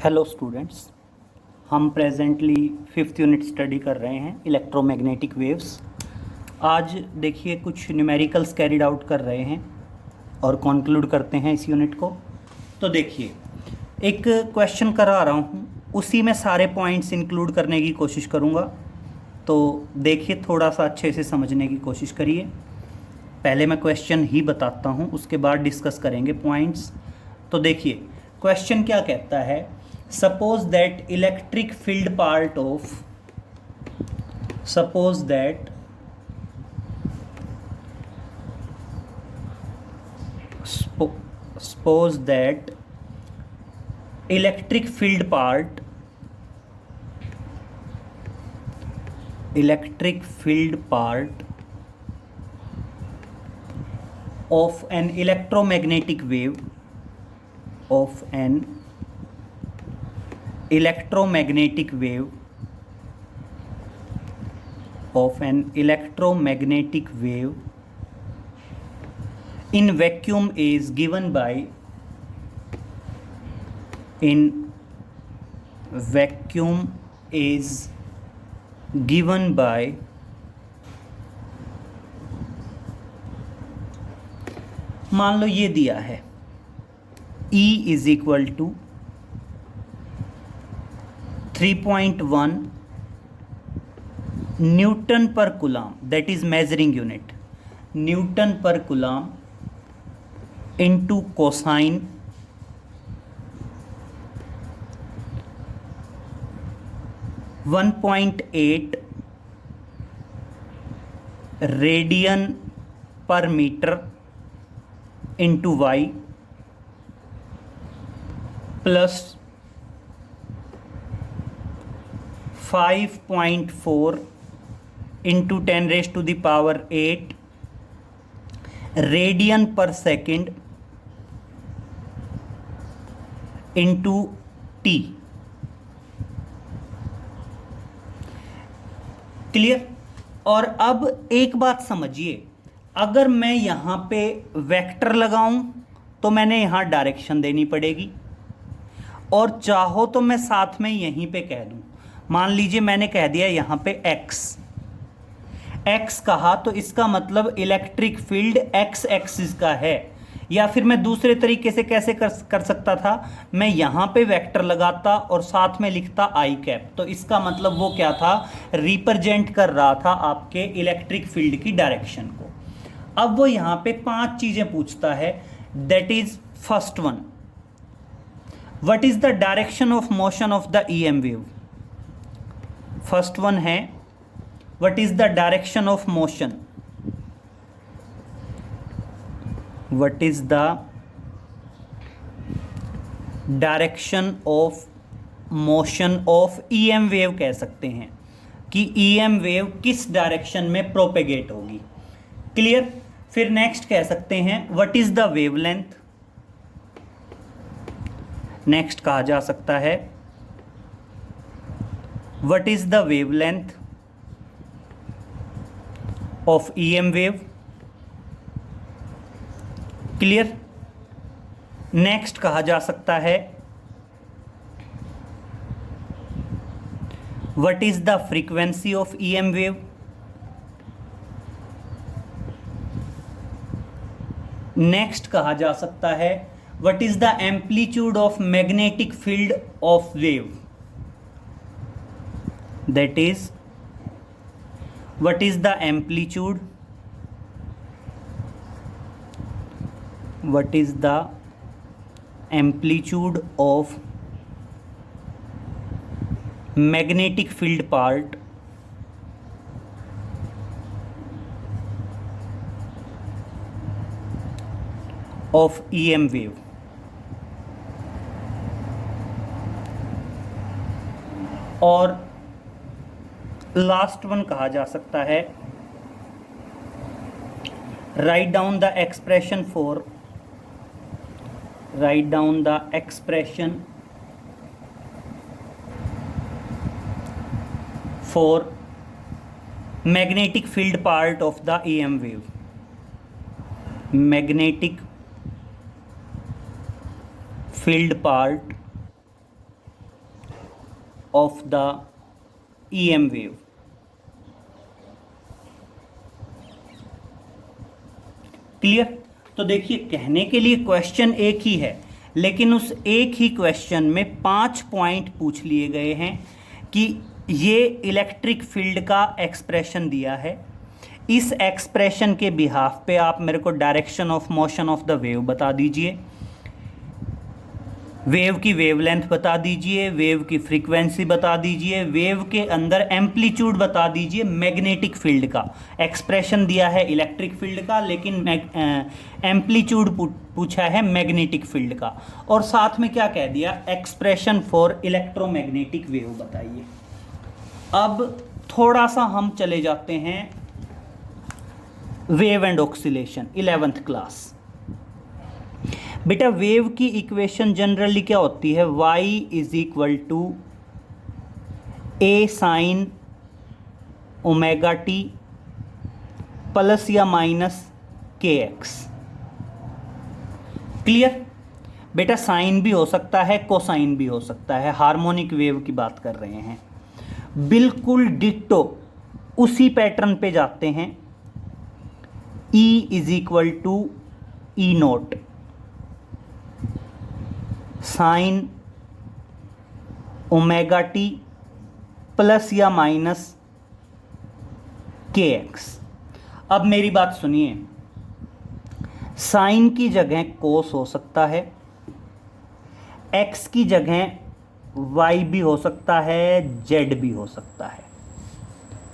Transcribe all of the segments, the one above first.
Hello students, हम presently fifth unit study कर रहे हैं इलेक्ट्रोमैग्नेटिक वेव्स। आज देखिए कुछ न्यूमेरिकल्स कैरिड आउट कर रहे हैं और कंक्लूड करते हैं इस यूनिट को। तो देखिए एक क्वेश्चन करा रहा हूँ, उसी में सारे पॉइंट्स इंक्लूड करने की कोशिश करूँगा। तो देखिए थोड़ा सा अच्छे से समझने की कोशिश करिए। पहले मैं क्वेश्चन ही बताता हूँ, उसके बाद डिस्कस करेंगे पॉइंट्स। तो देखिए क्वेश्चन क्या कहता है, suppose that electric field part of suppose that electric field part of an electromagnetic wave of an electromagnetic wave in vacuum is given by मान लो ये दिया है E is equal to 3.1 newton per coulomb, that is measuring unit, newton per coulomb into cosine 1.8 radian per metre into Y plus 5.4 into 10⁸ radian per second into T. Clear. और अब एक बात समझिए, अगर मैं यहाँ पे वेक्टर लगाऊं तो मैंने यहाँ डायरेक्शन देनी पड़ेगी, और चाहो तो मैं साथ में यहीं पे कह दूं। मान लीजिए मैंने कह दिया यहाँ पे एक्स कहा, तो इसका मतलब इलेक्ट्रिक फील्ड एक्स एक्सिस का है। या फिर मैं दूसरे तरीके से कैसे कर सकता था, मैं यहाँ पे वेक्टर लगाता और साथ में लिखता आई कैप, तो इसका मतलब वो क्या था, रिप्रेजेंट कर रहा था आपके इलेक्ट्रिक फील्ड की डायरेक्शन को। अब वो यहाँ पे 5 चीजें पूछता है, that is first one, what is the direction of motion of the EM wave. First one है what is the direction of motion, what is the direction of motion of EM wave, कह सकते हैं कि EM wave किस direction में propagate होगी। Clear. फिर next कह सकते हैं what is the wavelength, next कहा जा सकता है what is the wavelength of EM wave. Clear. Next कहा जा सकता है what is the frequency of EM wave. Next कहा जा सकता है what is the amplitude of magnetic field of wave, that is what is the amplitude, what is the amplitude of magnetic field part of EM wave। और last one कहा जा सकता है write down the expression for magnetic field part of the EM wave, magnetic field part of the EM wave. Clear? तो देखिए, कहने के लिए क्वेश्चन एक ही है, लेकिन उस एक ही क्वेश्चन में 5 पॉइंट पूछ लिए गए हैं कि ये इलेक्ट्रिक फील्ड का एक्सप्रेशन दिया है, इस एक्सप्रेशन के बिहाफ पे आप मेरे को direction of motion of the wave बता दीजिए, वेव की वेवलेंथ बता दीजिए, वेव की फ्रीक्वेंसी बता दीजिए, वेव के अंदर एम्पलीट्यूड बता दीजिए। मैग्नेटिक फील्ड का एक्सप्रेशन दिया है इलेक्ट्रिक फील्ड का, लेकिन एम्पलीट्यूड पूछा है मैग्नेटिक फील्ड का। और साथ में क्या कह दिया, एक्सप्रेशन फॉर इलेक्ट्रोमैग्नेटिक वेव बताइए। अब थोड़ा सा हम चले जाते हैं wave and oscillation, 11th class. बेटा, वेव की इक्वेशन जनरली क्या होती है, y is equal to a sine omega T plus या माइनस kx। क्लियर? बेटा, साइन भी हो सकता है, कोसाइन भी हो सकता है, हार्मोनिक वेव की बात कर रहे हैं। बिल्कुल डिट्टो उसी पैटर्न पे जाते हैं। E is equal to E naught sine omega T plus या माइनस kx। अब मेरी बात सुनिए, साइन की जगह कोस हो सकता है, x की जगह y भी हो सकता है, z भी हो सकता है।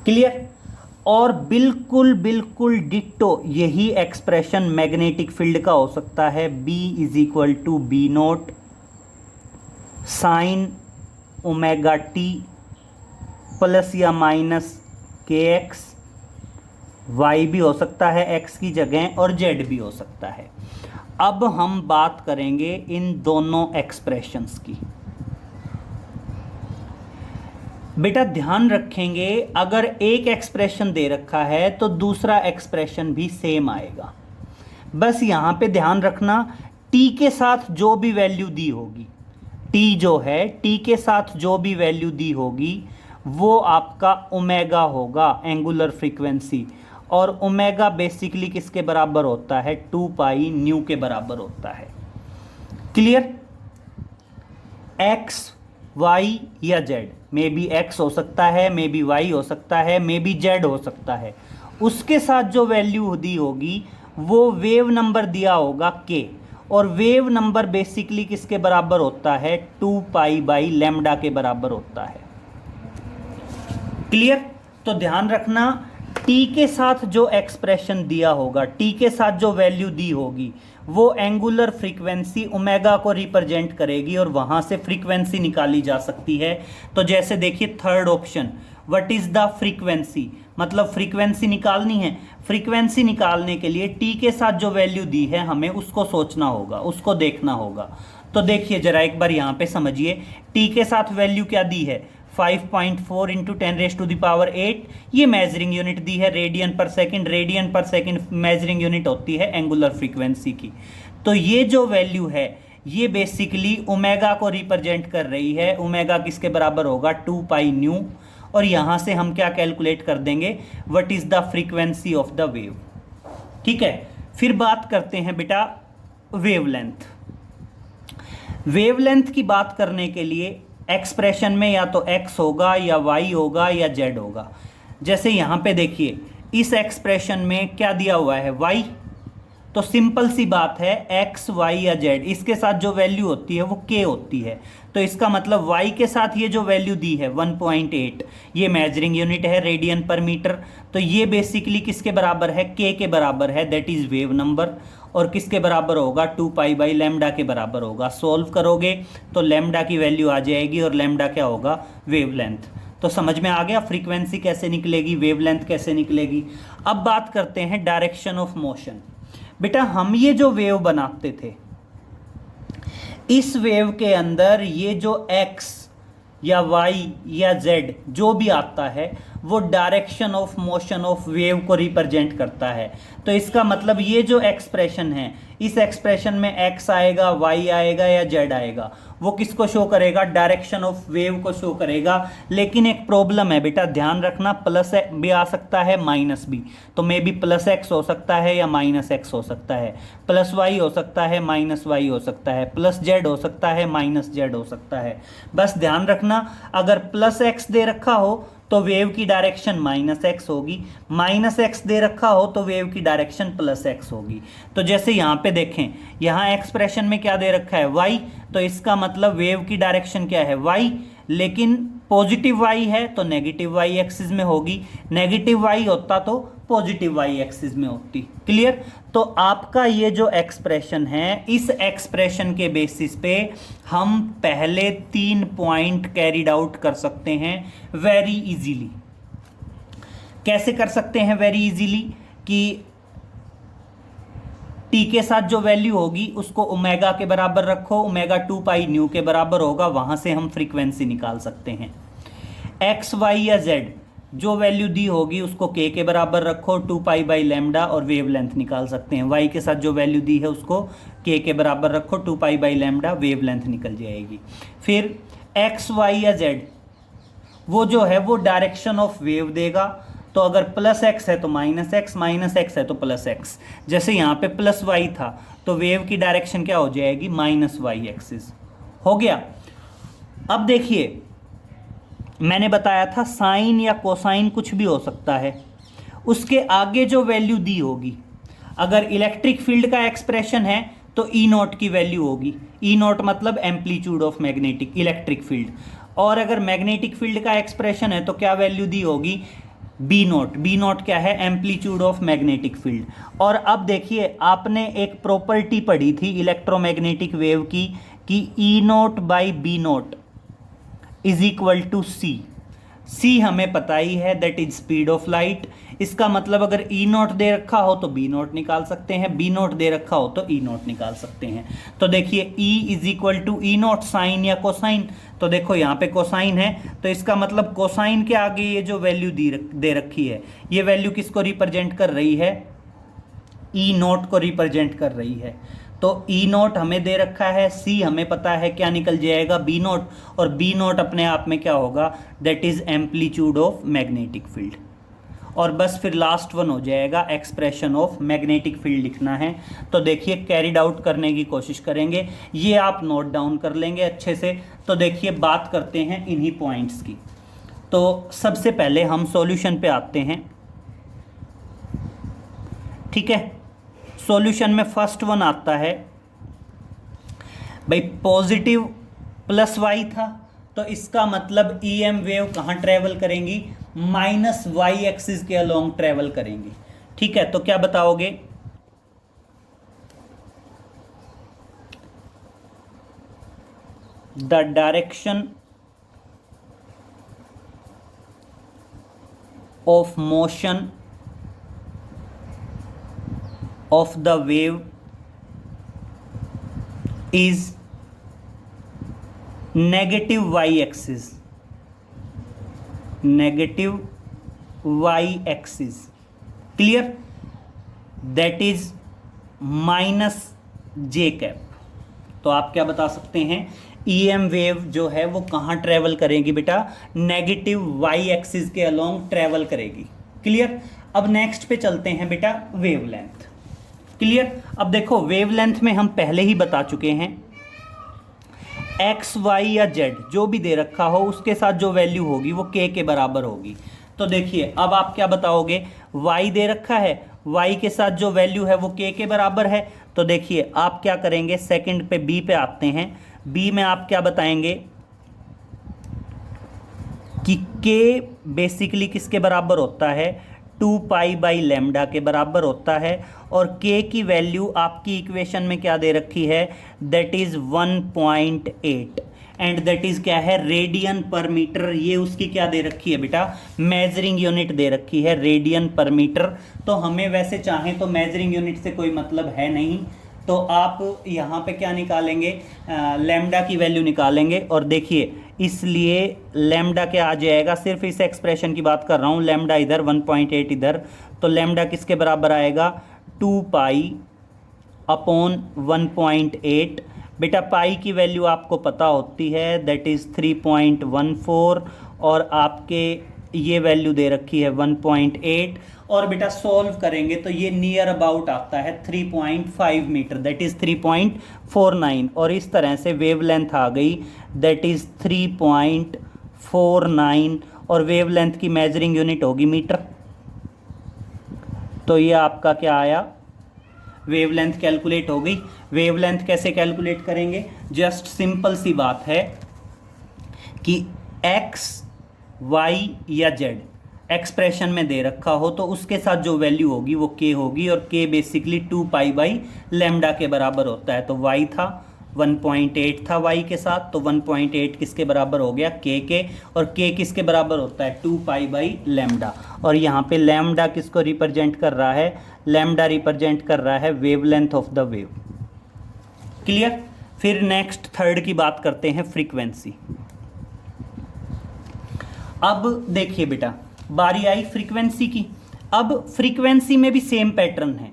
क्लियर? और बिल्कुल बिल्कुल डिट्टो यही एक्सप्रेशन मैग्नेटिक फील्ड का हो सकता है। B is equal to B naught sine omega T plus या माइनस kx। y भी हो सकता है x की जगह, और z भी हो सकता है। अब हम बात करेंगे इन दोनों एक्सप्रेशंस की। बेटा, ध्यान रखेंगे, अगर एक एक्सप्रेशन दे रखा है तो दूसरा एक्सप्रेशन भी सेम आएगा। बस यहाँ पे ध्यान रखना, t के साथ जो भी वैल्यू दी होगी, t जो है t के साथ जो भी वैल्यू दी होगी वो आपका ओमेगा होगा, एंगुलर फ्रीक्वेंसी। और ओमेगा बेसिकली किसके बराबर होता है, 2 पाई न्यू के बराबर होता है। क्लियर? x y या z, मे बी x हो सकता है, मे बी y हो सकता है, मे बी z हो सकता है। उसके साथ जो वैल्यू दी होगी वो वेव नंबर दिया होगा k, और वेव नंबर बेसिकली किसके बराबर होता है, 2 पाई बाई लैम्डा के बराबर होता है। क्लियर? तो ध्यान रखना, t के साथ जो एक्सप्रेशन दिया होगा, t के साथ जो वैल्यू दी होगी वो एंगुलर फ्रीक्वेंसी ओमेगा को रिप्रेजेंट करेगी, और वहां से फ्रीक्वेंसी निकाली जा सकती है। तो जैसे देखिए third option, what is the frequency, मतलब फ्रीक्वेंसी निकालनी है। फ्रीक्वेंसी निकालने के लिए t के साथ जो वैल्यू दी है हमें उसको सोचना होगा, उसको देखना होगा। तो देखिए जरा एक बार यहाँ पे समझिए, t के साथ वैल्यू क्या दी है, 5.4 इंटू 10⁸8। ये मेजरिंग यूनिट दी है radian per second. Radian per second measuring unit होती है एंगुलर फ्रीक्वेंसी की। तो ये जो वैल्यू है ये बेसिकली ओमेगा को रिप्रेजेंट कर रही है। ओमेगा किसके बराबर होगा, 2 पाई न्यू। और यहाँ से हम क्या कैलकुलेट कर देंगे, what is the frequency of the wave. ठीक है, फिर बात करते हैं बेटा वेवलेंथ। वेवलेंथ की बात करने के लिए एक्सप्रेशन में या तो x होगा या y होगा या z होगा। जैसे यहाँ पे देखिए इस एक्सप्रेशन में क्या दिया हुआ है, y। तो सिंपल सी बात है, x y या z, इसके साथ जो वैल्यू होती है वो k होती है। तो इसका मतलब y के साथ ये जो वैल्यू दी है 1.8, ये मेजरिंग यूनिट है रेडियन पर मीटर। तो ये बेसिकली किसके बराबर है, k के बराबर है, दैट इज वेव नंबर। और किसके बराबर होगा, 2 पाई बाई लैम्डा के बराबर होगा। सॉल्व करोगे तो लैम्डा की वैल्यू आ जाएगी, और लैम्डा क्या होगा, वेवलेंथ। तो समझ में आ गया फ्रीक्वेंसी कैसे निकलेगी, वेवलेंथ कैसे निकलेगी। अब बात करते हैं डायरेक्शन ऑफ मोशन। बेटा, हम ये जो वेव बनाते थे, इस वेव के अंदर ये जो x या y या z जो भी आता है वो direction of motion of wave को रिप्रेजेंट करता है। तो इसका मतलब ये जो एक्सप्रेशन है, इस एक्सप्रेशन में x आएगा, y आएगा या z आएगा, वो किसको शो करेगा? डायरेक्शन ऑफ वेव को शो करेगा। लेकिन एक प्रॉब्लम है बेटा, ध्यान रखना, प्लस भी आ सकता है माइनस भी, तो मे बी प्लस x हो सकता है या माइनस x हो सकता है, प्लस y हो सकता है, माइनस y हो सकता है, प्लस z हो सकता है, माइनस z हो सकता है। बस ध्यान रखना, अगर प्लस x दे रखा हो तो वेव की डायरेक्शन माइनस एक्स होगी, माइनस एक्स दे रखा हो तो वेव की डायरेक्शन प्लस एक्स होगी। तो जैसे यहाँ पे देखें, यहाँ एक्सप्रेशन में क्या दे रखा है? y, तो इसका मतलब वेव की डायरेक्शन क्या है? y, लेकिन पॉजिटिव y है तो नेगेटिव y एक्सिस में होगी, नेगेटिव y होता तो पॉजिटिव y एक्सिस में होती। क्लियर? तो आपका ये जो एक्सप्रेशन है, इस एक्सप्रेशन के बेसिस पे हम पहले 3 पॉइंट कैरिड आउट कर सकते हैं वेरी इजीली। कैसे कर सकते हैं वेरी इजीली? कि t के साथ जो वैल्यू होगी उसको ओमेगा के बराबर रखो, ओमेगा 2 पाई न्यू के बराबर होगा, वहां से हम फ्रीक्वेंसी निकाल सकते हैं। x, y या z जो वैल्यू दी होगी उसको k के बराबर रखो, 2 पाई बाई लैम्डा, और वेव लेंथ निकाल सकते हैं। y के साथ जो वैल्यू दी है उसको k के बराबर रखो, 2 pi by lambda, wave length निकल जाएगी। फिर x, y या z वो जो है वो डायरेक्शन ऑफ वेव देगा, तो अगर प्लस एक्स है तो माइनस एक्स, माइनस एक्स है तो प्लस एक्स। जैसे यहाँ पे प्लस वाई था तो वेव की डायरेक्शन क्या हो जाएगी? Minus Y axis. हो गया। अब देखिए, मैंने बताया था साइन या कोसाइन कुछ भी हो सकता है, उसके आगे जो वैल्यू दी होगी, अगर इलेक्ट्रिक फील्ड का एक्सप्रेशन है तो ई नॉट की वैल्यू होगी। ई नॉट मतलब amplitude of magnetic electric field. और अगर मैग्नेटिक फील्ड का एक्सप्रेशन है तो क्या वैल्यू दी होगी? B naught. बी नॉट क्या है? Amplitude of magnetic field. और अब देखिए, आपने एक प्रॉपर्टी पढ़ी थी इलेक्ट्रोमैग्नेटिक वेव की कि E naught by B naught is equal to C. C हमें पता ही है, that is speed of light. इसका मतलब अगर ई नॉट दे रखा हो तो बी नॉट निकाल सकते हैं, बी नॉट दे रखा हो तो ई नॉट निकाल सकते हैं। तो देखिए, E is equal to E naught, sine या कोसाइन। तो देखो यहाँ पे कोसाइन है, तो इसका मतलब कोसाइन के आगे ये जो वैल्यू दे रखी है, ये वैल्यू किसको रिप्रेजेंट कर रही है? ई नॉट को रिप्रेजेंट कर रही है। तो ई नॉट हमें दे रखा है, सी हमें पता है, क्या निकल जाएगा? B naught. और बी नॉट अपने आप में क्या होगा? That is amplitude of magnetic field. और बस फिर लास्ट वन हो जाएगा, एक्सप्रेशन ऑफ मैग्नेटिक फील्ड लिखना है। तो देखिए, कैरिड आउट करने की कोशिश करेंगे, ये आप नोट डाउन कर लेंगे अच्छे से। तो देखिए, बात करते हैं इन्हीं पॉइंट्स की। तो सबसे पहले हम सॉल्यूशन पे आते हैं, ठीक है। सॉल्यूशन में फर्स्ट वन आता है भाई, पॉजिटिव प्लस वाई था, तो इसका मतलब ई एम वेव कहाँ ट्रेवल करेंगी? माइनस वाई एक्सिस के अलोंग ट्रेवल करेंगी। ठीक है, तो क्या बताओगे? The direction of motion of the wave is negative y axis, negative y axis, clear? that is minus j cap। तो आप क्या बता सकते हैं? EM वेव जो है वो कहाँ ट्रेवल करेगी बेटा? नेगेटिव y एक्सिस के अलोंग ट्रेवल करेगी। क्लियर? अब नेक्स्ट पे चलते हैं बेटा, वेवलेंथ। क्लियर? अब देखो, वेवलेंथ में हम पहले ही बता चुके हैं, एक्स, वाई या जेड जो भी दे रखा हो उसके साथ जो वैल्यू होगी वो के बराबर होगी। तो देखिए, अब आप क्या बताओगे? वाई दे रखा है, वाई के साथ जो वैल्यू है वो के बराबर है। तो देखिए, आप क्या करेंगे? सेकंड पे बी पे आते हैं। बी में आप क्या बताएंगे कि के बेसिकली किसके बराबर होता है? 2 पाई बाई लैम्डा के बराबर होता है। और k की वैल्यू आपकी इक्वेशन में क्या दे रखी है? That is 1.8 and that is क्या है? Radian per metre. ये उसकी क्या दे रखी है बेटा? मेजरिंग यूनिट दे रखी है, रेडियन पर मीटर। तो हमें वैसे चाहें तो मेजरिंग यूनिट से कोई मतलब है नहीं, तो आप यहाँ पे क्या निकालेंगे, लैम्डा की वैल्यू निकालेंगे। और देखिए इसलिए लैम्डा क्या आ जाएगा, सिर्फ इस एक्सप्रेशन की बात कर रहा हूँ, लैम्डा इधर 1.8 इधर, तो लैम्डा किसके बराबर आएगा, 2 पाई अपॉन 1.8। बेटा पाई की वैल्यू आपको पता होती है, दैट इज़ 3.14, और आपके ये वैल्यू दे रखी है 1.8, और बेटा सॉल्व करेंगे तो ये नियर अबाउट आता है 3.5 मीटर, दैट इज़ 3.49, और इस तरह से वेवलेंथ आ गई दैट इज़ 3.49, और वेवलेंथ की मेजरिंग यूनिट होगी मीटर। तो ये आपका क्या आया, वेवलेंथ कैलकुलेट हो गई। वेवलेंथ कैसे कैलकुलेट करेंगे, जस्ट सिंपल सी बात है कि x y या z एक्सप्रेशन में दे रखा हो तो उसके साथ जो वैल्यू होगी वो k होगी, और k basically 2 pi by lambda के बराबर होता है। तो y था 1.8 था y के साथ, तो 1.8 किसके बराबर हो गया, k के, और k किसके बराबर होता है 2 पाई बाई लैम्डा। और यहाँ पे लैम्डा किसको रिप्रेजेंट कर रहा है, लैम्डा रिप्रेजेंट कर रहा है wavelength of the wave. Clear. फिर नेक्स्ट थर्ड की बात करते हैं, फ्रीक्वेंसी। अब देखिए बेटा बारी आई फ्रीक्वेंसी की। अब फ्रीक्वेंसी में भी सेम पैटर्न है,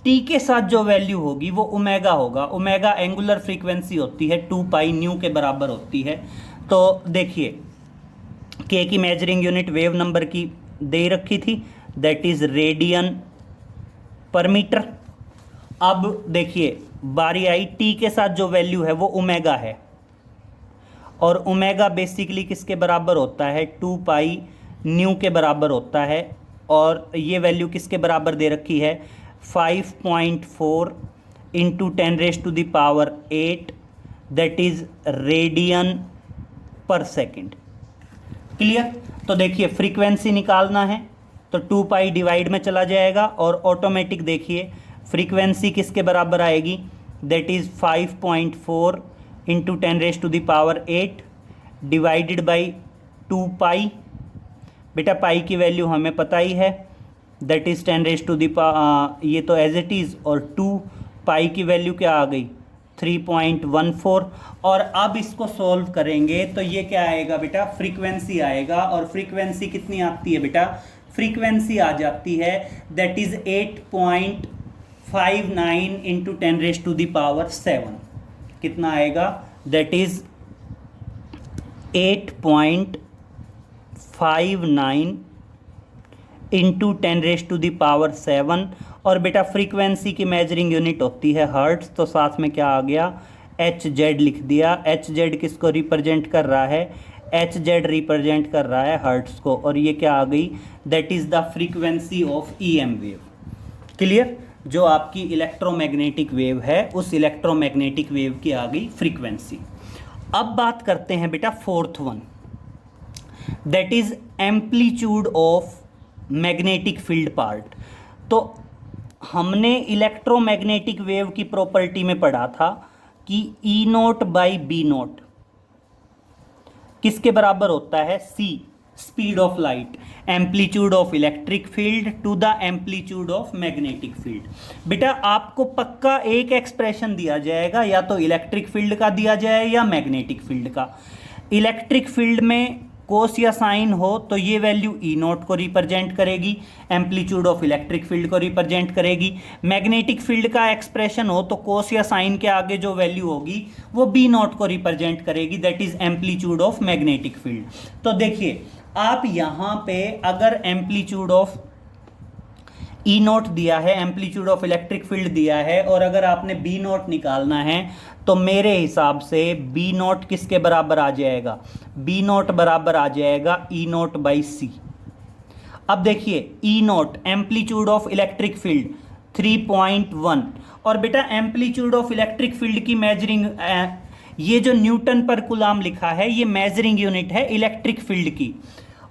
टी के साथ जो वैल्यू होगी वो ओमेगा होगा। ओमेगा एंगुलर फ्रीक्वेंसी होती है, 2 पाई न्यू के बराबर होती है। तो देखिए के की मेजरिंग यूनिट वेव नंबर की दे रखी थी, that is radian per metre. अब देखिए बारी आई टी के साथ जो वैल्यू है वो ओमेगा है, और ओमेगा बेसिकली किसके बराबर होता है, 2 पाई न्यू के बराबर होता है, और ये वैल्यू किसके बराबर दे रखी है, 5.4 into 10⁻⁸, that is radian per second. Clear. तो देखिए फ्रीक्वेंसी निकालना है तो 2 पाई डिवाइड में चला जाएगा, और ऑटोमेटिक देखिए फ्रीक्वेंसी किसके बराबर आएगी, that is 5.4 into 10⁸ divided by 2 पाई। बेटा पाई की वैल्यू हमें पता ही है, दैट इज़ 10 ये तो एज इट इज़, और 2 पाई की वैल्यू क्या आ गई 3.14। और अब इसको सॉल्व करेंगे तो ये क्या आएगा बेटा, फ्रीक्वेंसी आएगा। और फ्रीक्वेंसी कितनी आती है बेटा, फ्रीक्वेंसी आ जाती है दैट इज़ 8.59 इंटू 10⁻⁷। कितना आएगा, दैट इज़ 8.59 इंटू 10⁻⁷। और बेटा फ्रीक्वेंसी की मेजरिंग यूनिट होती है हर्ट्स, तो साथ में क्या आ गया, एच जेड लिख दिया। एच जेड किसको रिप्रेजेंट कर रहा है, एच जेड रिप्रेजेंट कर रहा है हर्ट्स को, और ये क्या आ गई, that is the frequency of EM wave. Clear. जो आपकी इलेक्ट्रोमैग्नेटिक वेव है उस इलेक्ट्रोमैग्नेटिक वेव की आ गई फ्रीक्वेंसी। अब बात करते हैं बेटा fourth one, that is amplitude of magnetic field part. तो हमने इलेक्ट्रोमैग्नेटिक वेव की प्रॉपर्टी में पढ़ा था कि E naught by B naught किसके बराबर होता है, C speed of light, amplitude of electric field to the amplitude of magnetic field. बेटा आपको पक्का एक एक्सप्रेशन दिया जाएगा, या तो इलेक्ट्रिक फील्ड का दिया जाए या मैग्नेटिक फील्ड का। इलेक्ट्रिक फील्ड में कोस या साइन हो तो ये वैल्यू ई नोट को रिप्रेजेंट करेगी, एम्पलीट्यूड ऑफ इलेक्ट्रिक फील्ड को रिप्रेजेंट करेगी। मैग्नेटिक फील्ड का एक्सप्रेशन हो तो कोस या साइन के आगे जो वैल्यू होगी वो बी नोट को रिप्रेजेंट करेगी, that is amplitude of magnetic field. तो देखिए आप यहाँ पे अगर एम्पलीट्यूड ऑफ ई नोट दिया है, एम्पलीट्यूड ऑफ इलेक्ट्रिक फील्ड दिया है, और अगर आपने बी नोट निकालना है तो मेरे हिसाब से बी नोट किसके बराबर आ जाएगा, बी नोट बराबर आ जाएगा ई नोट बाई सी। अब देखिए E naught amplitude of electric field 3.1, और बेटा एम्पलीट्यूड ऑफ इलेक्ट्रिक फील्ड की मेजरिंग, ये जो न्यूटन पर कूलाम लिखा है ये मेजरिंग यूनिट है इलेक्ट्रिक फील्ड की।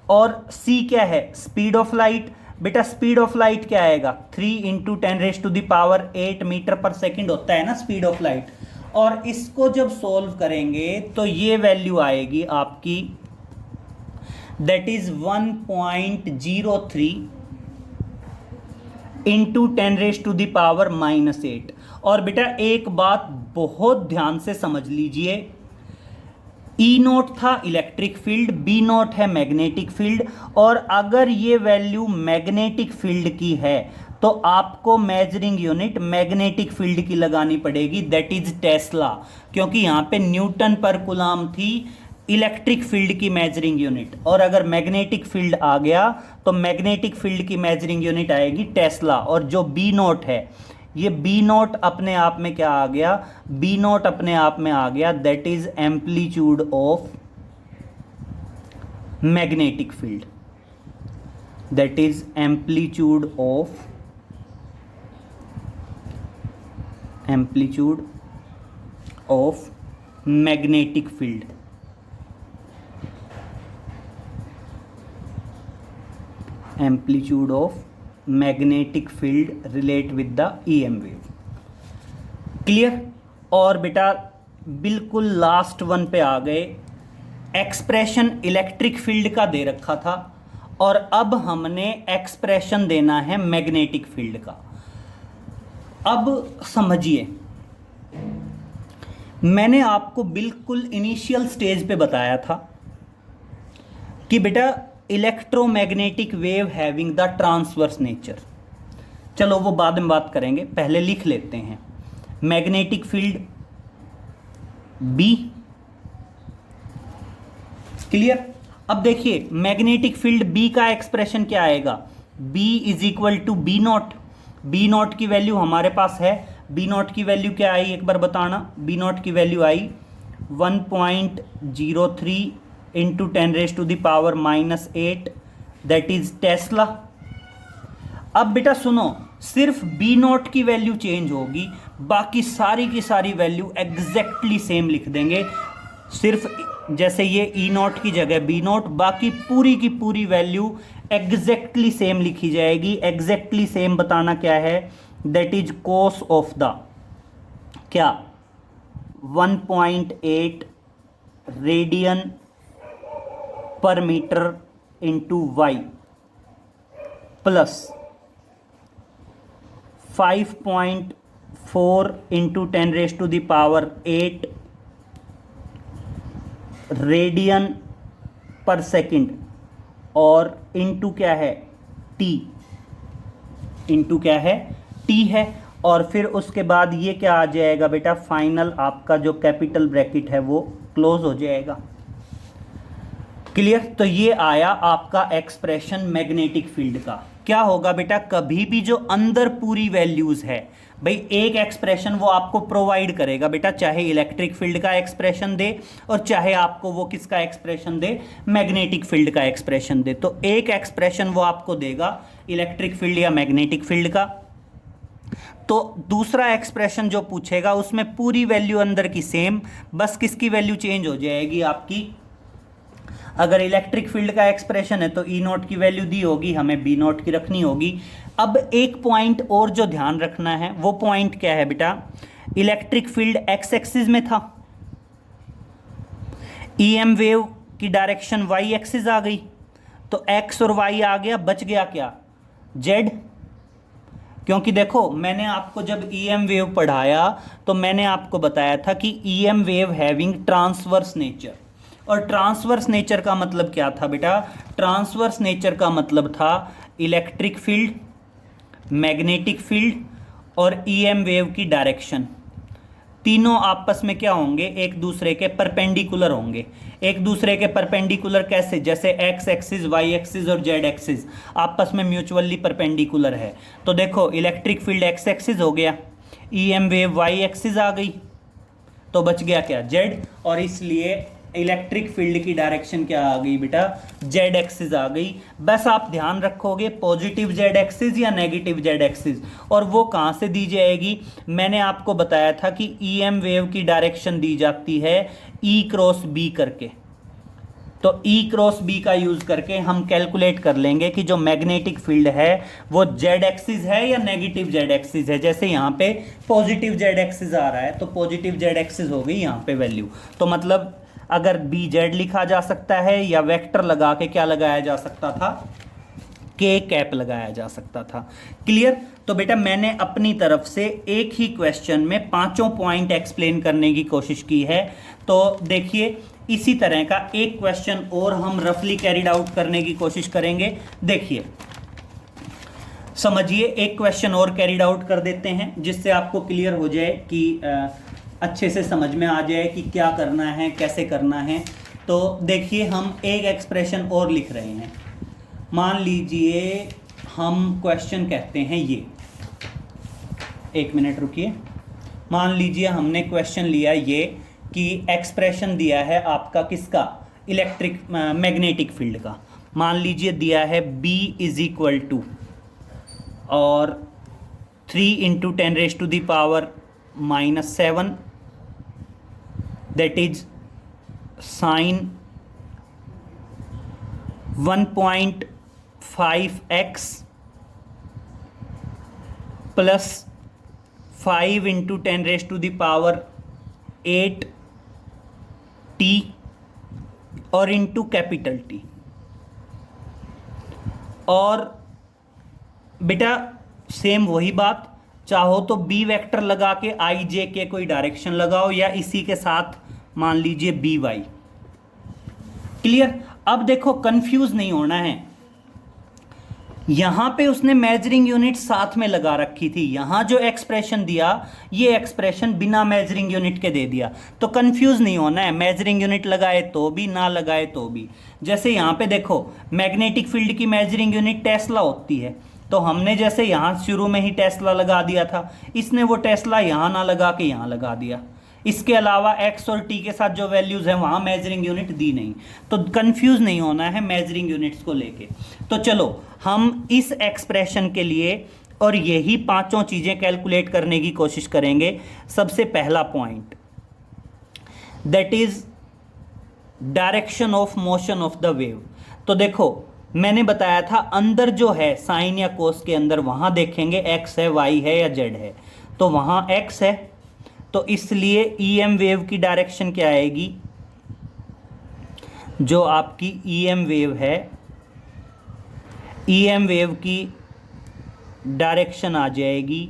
और सी क्या है, स्पीड ऑफ लाइट। बेटा स्पीड ऑफ लाइट क्या आएगा, 3 इंटू 10⁸ मीटर पर सेकेंड होता है ना स्पीड ऑफ लाइट। और इसको जब सॉल्व करेंगे तो ये वैल्यू आएगी आपकी, दैट इज 1.03 इंटू 10⁻⁻⁸। और बेटा एक बात बहुत ध्यान से समझ लीजिए, ई नोट था इलेक्ट्रिक फील्ड, बी नोट है मैग्नेटिक फील्ड, और अगर ये वैल्यू मैग्नेटिक फील्ड की है तो आपको मेजरिंग यूनिट मैग्नेटिक फील्ड की लगानी पड़ेगी, दैट इज टेस्ला, क्योंकि यहाँ पे न्यूटन पर कूलाम थी इलेक्ट्रिक फील्ड की मेजरिंग यूनिट, और अगर मैग्नेटिक फील्ड आ गया तो मैग्नेटिक फील्ड की मेजरिंग यूनिट आएगी टेस्ला। और जो बी नोट है, ये बी नोट अपने आप में क्या आ गया, बी नोट अपने आप में आ गया that is amplitude of magnetic field, that is amplitude of magnetic field, amplitude of magnetic field relate with the EM wave. Clear. और बेटा बिल्कुल लास्ट वन पे आ गए, एक्सप्रेशन इलेक्ट्रिक फील्ड का दे रखा था और अब हमने एक्सप्रेशन देना है मैग्नेटिक फील्ड का। अब समझिए, मैंने आपको बिल्कुल इनिशियल स्टेज पे बताया था कि बेटा electromagnetic wave having the transverse nature. चलो वो बाद में बात करेंगे, पहले लिख लेते हैं मैग्नेटिक फील्ड बी। क्लियर। अब देखिए मैग्नेटिक फील्ड बी का एक्सप्रेशन क्या आएगा, B is equal to B naught. B naught की वैल्यू हमारे पास है, बी नॉट की वैल्यू क्या आई एक बार बताना, बी नॉट की value I 1.03 into 10⁻⁻8 that is Tesla. अब बेटा सुनो, सिर्फ बी नॉट की वैल्यू चेंज होगी, बाकी सारी की सारी वैल्यू एग्जैक्टली सेम लिख देंगे। सिर्फ जैसे ये ई नॉट की जगह बी नॉट, बाकी पूरी की पूरी वैल्यू एग्जैक्टली सेम लिखी जाएगी। एग्जैक्टली सेम बताना क्या है, that is cos of the क्या 1.8 radian per metre into Y plus 5.4 into 10⁻8 radian per second, और इंटू क्या है टी, इंटू क्या है टी है। और फिर उसके बाद ये क्या आ जाएगा बेटा, फाइनल आपका जो कैपिटल ब्रैकेट है वो क्लोज हो जाएगा। क्लियर। तो ये आया आपका एक्सप्रेशन मैग्नेटिक फील्ड का। क्या होगा बेटा, कभी भी जो अंदर पूरी वैल्यूज है भाई, एक एक्सप्रेशन वो आपको प्रोवाइड करेगा बेटा, चाहे इलेक्ट्रिक फील्ड का एक्सप्रेशन दे और चाहे आपको वो किसका एक्सप्रेशन दे, मैग्नेटिक फील्ड का एक्सप्रेशन दे। तो एक एक्सप्रेशन वो आपको देगा इलेक्ट्रिक फील्ड या मैग्नेटिक फील्ड का, तो दूसरा एक्सप्रेशन जो पूछेगा उसमें पूरी वैल्यू अंदर की सेम, बस किसकी वैल्यू चेंज हो जाएगी आपकी। अगर इलेक्ट्रिक फील्ड का एक्सप्रेशन है तो ई नॉट की वैल्यू दी होगी, हमें बी नॉट की रखनी होगी। अब एक पॉइंट और जो ध्यान रखना है, वो पॉइंट क्या है बेटा, इलेक्ट्रिक फील्ड एक्स एक्सिस में था, ईएम वेव की डायरेक्शन वाई एक्सिस आ गई, तो एक्स और वाई आ गया, बच गया क्या, जेड। क्योंकि देखो मैंने आपको जब ईएम वेव पढ़ाया तो मैंने आपको बताया था कि EM wave having transverse nature, और ट्रांसवर्स नेचर का मतलब क्या था बेटा, ट्रांसवर्स नेचर का मतलब था इलेक्ट्रिक फील्ड, मैग्नेटिक फील्ड और ईएम वेव की डायरेक्शन तीनों आपस में क्या होंगे, एक दूसरे के परपेंडिकुलर होंगे। एक दूसरे के परपेंडिकुलर कैसे, जैसे एक्स एक्सिस, वाई एक्सिस और जेड एक्सिस आपस में म्यूचुअली परपेंडिकुलर है। तो देखो इलेक्ट्रिक फील्ड एक्स एक्सिस हो गया, ईएम वेव वाई एक्सिस आ गई, तो बच गया क्या, जेड। और इसलिए इलेक्ट्रिक फील्ड की डायरेक्शन क्या आ गई बेटा, जेड एक्सिस आ गई। बस आप ध्यान रखोगे पॉजिटिव जेड एक्सिस या नेगेटिव जेड एक्सिस, और वो कहाँ से दी जाएगी, मैंने आपको बताया था कि ईएम वेव की डायरेक्शन दी जाती है ई क्रॉस बी करके। तो ई क्रॉस बी का यूज करके हम कैलकुलेट कर लेंगे कि जो मैग्नेटिक फील्ड है वो जेड एक्सिस है या नेगेटिव जेड एक्सिस है। जैसे यहाँ पे पॉजिटिव जेड एक्सिस आ रहा है तो पॉजिटिव जेड एक्सिस हो गई यहाँ पे वैल्यू, तो मतलब अगर बी जेड लिखा जा सकता है या वेक्टर लगा के क्या लगाया जा सकता था, के कैप लगाया जा सकता था। क्लियर? तो बेटा मैंने अपनी तरफ से एक ही क्वेश्चन में पांचों पॉइंट एक्सप्लेन करने की कोशिश की है। तो देखिए इसी तरह का एक क्वेश्चन और हम रफली कैरिड आउट करने की कोशिश करेंगे। देखिए समझिए, एक क्वेश्चन और कैरिड आउट कर देते हैं जिससे आपको क्लियर हो जाए कि अच्छे से समझ में आ जाए कि क्या करना है, कैसे करना है। तो देखिए हम एक एक्सप्रेशन और लिख रहे हैं। मान लीजिए हम क्वेश्चन कहते हैं ये, एक मिनट रुकिए। मान लीजिए हमने क्वेश्चन लिया ये कि एक्सप्रेशन दिया है आपका किसका, इलेक्ट्रिक मैग्नेटिक फील्ड का। मान लीजिए दिया है B इज इक्वल टू और 3 × 10⁻⁻⁷ that is sine 1.5x plus 5 × 10⁸ और इंटू कैपिटल T। और बेटा सेम वही बात, चाहो तो बी वेक्टर लगा के आई जे के कोई डायरेक्शन लगाओ या इसी के साथ मान लीजिए बी वाई। क्लियर? अब देखो कंफ्यूज नहीं होना है। यहां पे उसने मेजरिंग यूनिट साथ में लगा रखी थी, यहां जो एक्सप्रेशन दिया ये एक्सप्रेशन बिना मेजरिंग यूनिट के दे दिया। तो कंफ्यूज नहीं होना है, मेजरिंग यूनिट लगाए तो भी, ना लगाए तो भी। जैसे यहां पे देखो मैग्नेटिक फील्ड की मेजरिंग यूनिट टेस्ला होती है, तो हमने जैसे यहां शुरू में ही टेस्ला लगा दिया था, इसने वो टेस्ला यहां ना लगा के यहां लगा दिया। इसके अलावा x और t के साथ जो वैल्यूज हैं वहां मेजरिंग यूनिट दी नहीं। तो कंफ्यूज नहीं होना है मेजरिंग यूनिट्स को लेके। तो चलो हम इस एक्सप्रेशन के लिए और यही पांचों चीजें कैलकुलेट करने की कोशिश करेंगे। सबसे पहला point that is direction of motion of the wave. तो देखो मैंने बताया था अंदर जो है साइन या कोस के अंदर वहां देखेंगे x है, y है या z है। तो वहां x है, तो इसलिए EM वेव की डायरेक्शन क्या आएगी, जो आपकी EM वेव है, EM वेव की डायरेक्शन आ जाएगी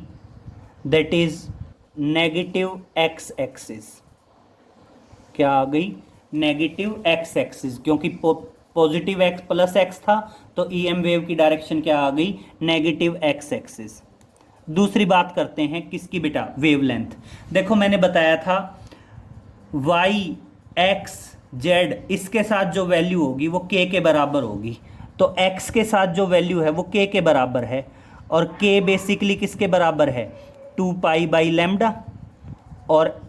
that is negative x axis. क्या आ गई? नेगेटिव x एक्सिस, क्योंकि पॉजिटिव x प्लस x था तो EM वेव की डायरेक्शन क्या आ गई, नेगेटिव x एक्सिस। दूसरी बात करते हैं किसकी बेटा, वेवलेंथ। देखो मैंने बताया था y x z इसके साथ जो वैल्यू होगी वो k के बराबर होगी। तो x के साथ जो वैल्यू है वो k के बराबर है और k बेसिकली किसके बराबर है, 2π/λ। और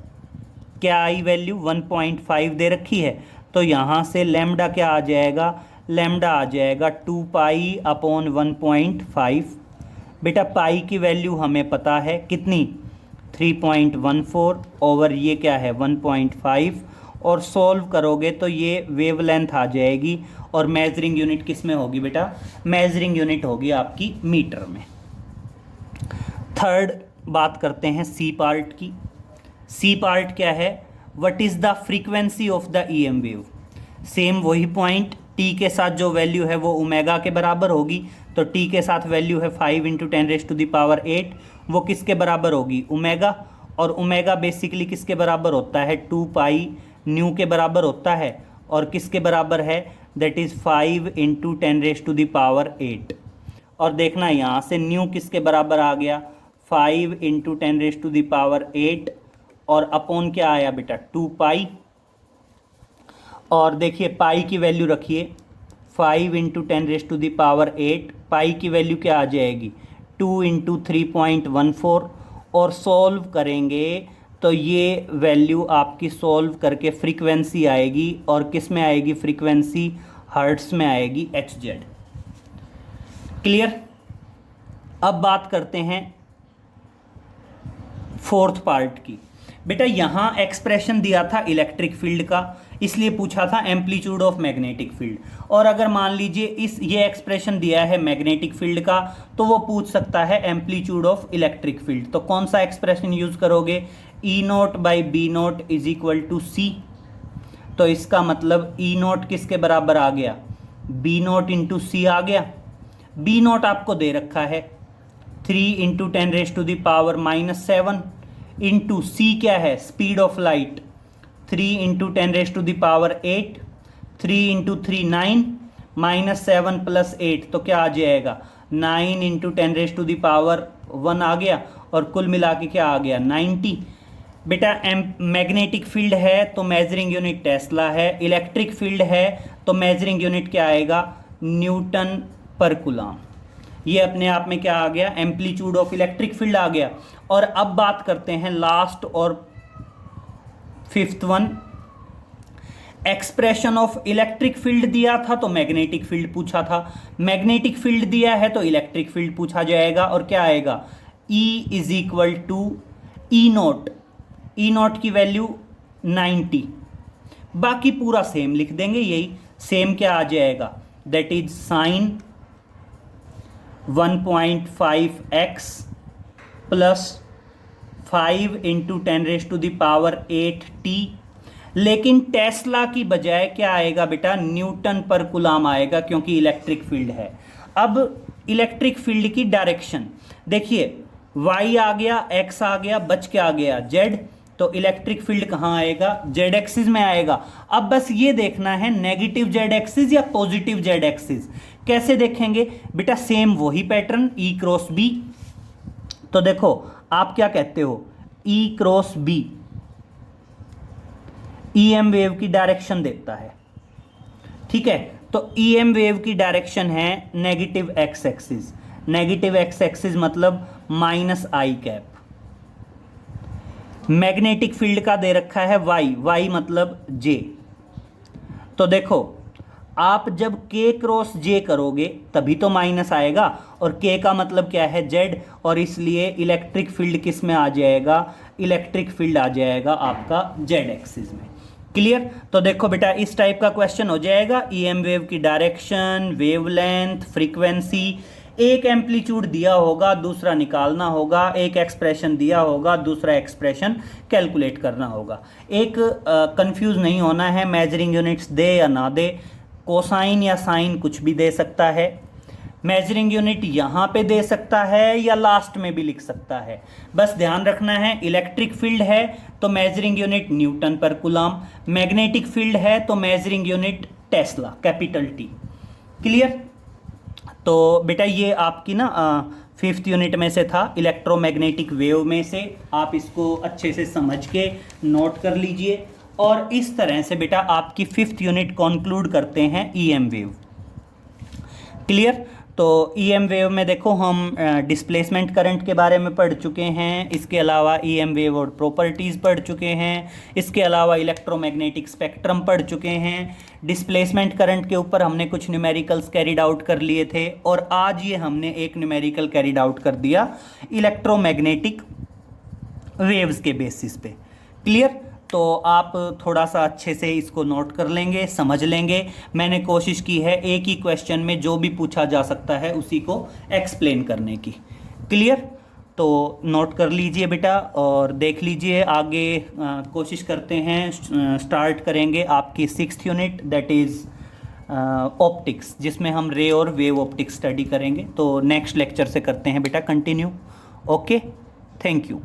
क्या आई वैल्यू 1.5 दे रखी है, तो यहाँ से लैम्डा क्या आ जाएगा, लैम्डा आ जाएगा 2π/1.5। बेटा पाई की वैल्यू हमें पता है कितनी, 3.14 ओवर ये क्या है 1.5। और सॉल्व करोगे तो ये वेवलेंथ आ जाएगी। और मेजरिंग यूनिट किस में होगी बेटा, मेजरिंग यूनिट होगी आपकी मीटर में। थर्ड बात करते हैं सी पार्ट की। सी पार्ट क्या है, what is the frequency of the EM wave. Same वही पॉइंट, t के साथ जो वैल्यू है वो ओमेगा के बराबर होगी। तो t के साथ वैल्यू है 5 × 10⁸, वो किसके बराबर होगी, ओमेगा। और ओमेगा बेसिकली किसके बराबर होता है, 2π न्यू के बराबर होता है। और किसके बराबर है, दैट इज़ 5 × 10⁸। और देखना यहाँ से न्यू किसके बराबर आ गया, 5 × 10⁸। और अपॉन क्या आया बेटा, 2π। और देखिए पाई की वैल्यू रखिए 5 × 10⁸। पाई की वैल्यू क्या आ जाएगी, 2 × 3.14। और सॉल्व करेंगे तो ये वैल्यू आपकी सॉल्व करके फ्रीक्वेंसी आएगी। और किस में आएगी फ्रीक्वेंसी, हर्ट्स में आएगी, Hz। क्लियर? अब बात करते हैं फोर्थ पार्ट की। बेटा यहाँ एक्सप्रेशन दिया था इलेक्ट्रिक फील्ड का, इसलिए पूछा था एम्पलीट्यूड ऑफ मैग्नेटिक फील्ड। और अगर मान लीजिए ये एक्सप्रेशन दिया है मैग्नेटिक फील्ड का, तो वो पूछ सकता है एम्पलीट्यूड ऑफ इलेक्ट्रिक फील्ड। तो कौन सा एक्सप्रेशन यूज करोगे, E0/B0 = C। तो इसका मतलब E0 किसके बराबर आ गया, B0 × C आ गया। बी नॉट आपको दे रखा है 3 इंटू 10⁻⁻7 इंटू सी क्या है speed of light 3 into 10⁻8 3 into 3 9 -7 + 8 तो क्या आ जाएगा 9 इंटू 10⁻1 आ गया और कुल मिला के क्या आ गया 90। बेटा मैग्नेटिक फील्ड है तो मेजरिंग यूनिट टेस्ला है, इलेक्ट्रिक फील्ड है तो मेजरिंग यूनिट क्या आएगा न्यूटन पर कूलम। ये अपने आप में क्या आ गया एम्पलीट्यूड ऑफ इलेक्ट्रिक फील्ड आ गया। और अब बात करते हैं लास्ट और fifth one, expression of electric field दिया था तो मैग्नेटिक फील्ड पूछा था, मैग्नेटिक फील्ड दिया है तो इलेक्ट्रिक फील्ड पूछा जाएगा और क्या आएगा E = E0, E0 की वैल्यू 90। बाकी पूरा सेम लिख देंगे, यही सेम क्या आ जाएगा that is sine 1.5x plus 5 into 10⁸8t। लेकिन टेस्ला की बजाय क्या आएगा बेटा न्यूटन पर कूलम आएगा क्योंकि इलेक्ट्रिक फील्ड है। अब इलेक्ट्रिक फील्ड की डायरेक्शन देखिए y आ गया x आ गया बच के आ गया z, तो इलेक्ट्रिक फील्ड कहाँ आएगा z एक्सिस में आएगा। अब बस ये देखना है नेगेटिव z एक्सिस या पॉजिटिव z एक्सिस। कैसे देखेंगे बेटा सेम वही पैटर्न E क्रॉस B। तो देखो आप क्या कहते हो E cross B EM wave की डायरेक्शन देता है, ठीक है। तो EM वेव की डायरेक्शन है negative x axis, negative x axis मतलब -i। मैग्नेटिक फील्ड का दे रखा है y मतलब j। तो देखो आप जब k क्रॉस j करोगे तभी तो माइनस आएगा और k का मतलब क्या है z, और इसलिए इलेक्ट्रिक फील्ड किस में आ जाएगा इलेक्ट्रिक फील्ड आ जाएगा आपका z एक्सिस में। क्लियर। तो देखो बेटा इस टाइप का क्वेश्चन हो जाएगा EM वेव की डायरेक्शन, वेवलेंथ, फ्रीक्वेंसी, एक एम्पलीट्यूड दिया होगा दूसरा निकालना होगा, एक एक्सप्रेशन दिया होगा दूसरा एक्सप्रेशन कैलकुलेट करना होगा। एक कंफ्यूज नहीं होना है, मेजरिंग यूनिट्स दे या ना दे, कोसाइन या साइन कुछ भी दे सकता है, मेजरिंग यूनिट यहाँ पे दे सकता है या लास्ट में भी लिख सकता है। बस ध्यान रखना है इलेक्ट्रिक फील्ड है तो मेजरिंग यूनिट न्यूटन पर कूलम, मैग्नेटिक फील्ड है तो measuring unit Tesla capital T। Clear. तो बेटा ये आपकी ना 5th यूनिट में से था इलेक्ट्रोमैग्नेटिक वेव में से, आप इसको अच्छे से समझ के नोट कर लीजिए। और इस तरह से बेटा आपकी 5th यूनिट कंक्लूड करते हैं EM वेव। क्लियर। तो EM वेव में देखो हम डिस्प्लेसमेंट करंट के बारे में पढ़ चुके हैं, इसके अलावा EM वेव और प्रॉपर्टीज़ पढ़ चुके हैं, इसके अलावा इलेक्ट्रोमैग्नेटिक स्पेक्ट्रम पढ़ चुके हैं। डिस्प्लेसमेंट करंट के ऊपर हमने कुछ न्यूमेरिकल्स कैरिड आउट कर लिए थे और आज ये हमने एक न्यूमेरिकल कैरिड आउट कर दिया इलेक्ट्रोमैग्नेटिक वेव्स के बेसिस पे। क्लियर। तो आप थोड़ा सा अच्छे से इसको नोट कर लेंगे, समझ लेंगे। मैंने कोशिश की है एक ही क्वेश्चन में जो भी पूछा जा सकता है उसी को एक्सप्लेन करने की। क्लियर। तो नोट कर लीजिए बेटा और देख लीजिए आगे। कोशिश करते हैं स्टार्ट करेंगे आपकी 6th unit that is optics, जिसमें हम रे और वेव ऑप्टिक्स स्टडी करेंगे। तो नेक्स्ट लेक्चर से करते हैं बेटा कंटिन्यू। Okay, thank you.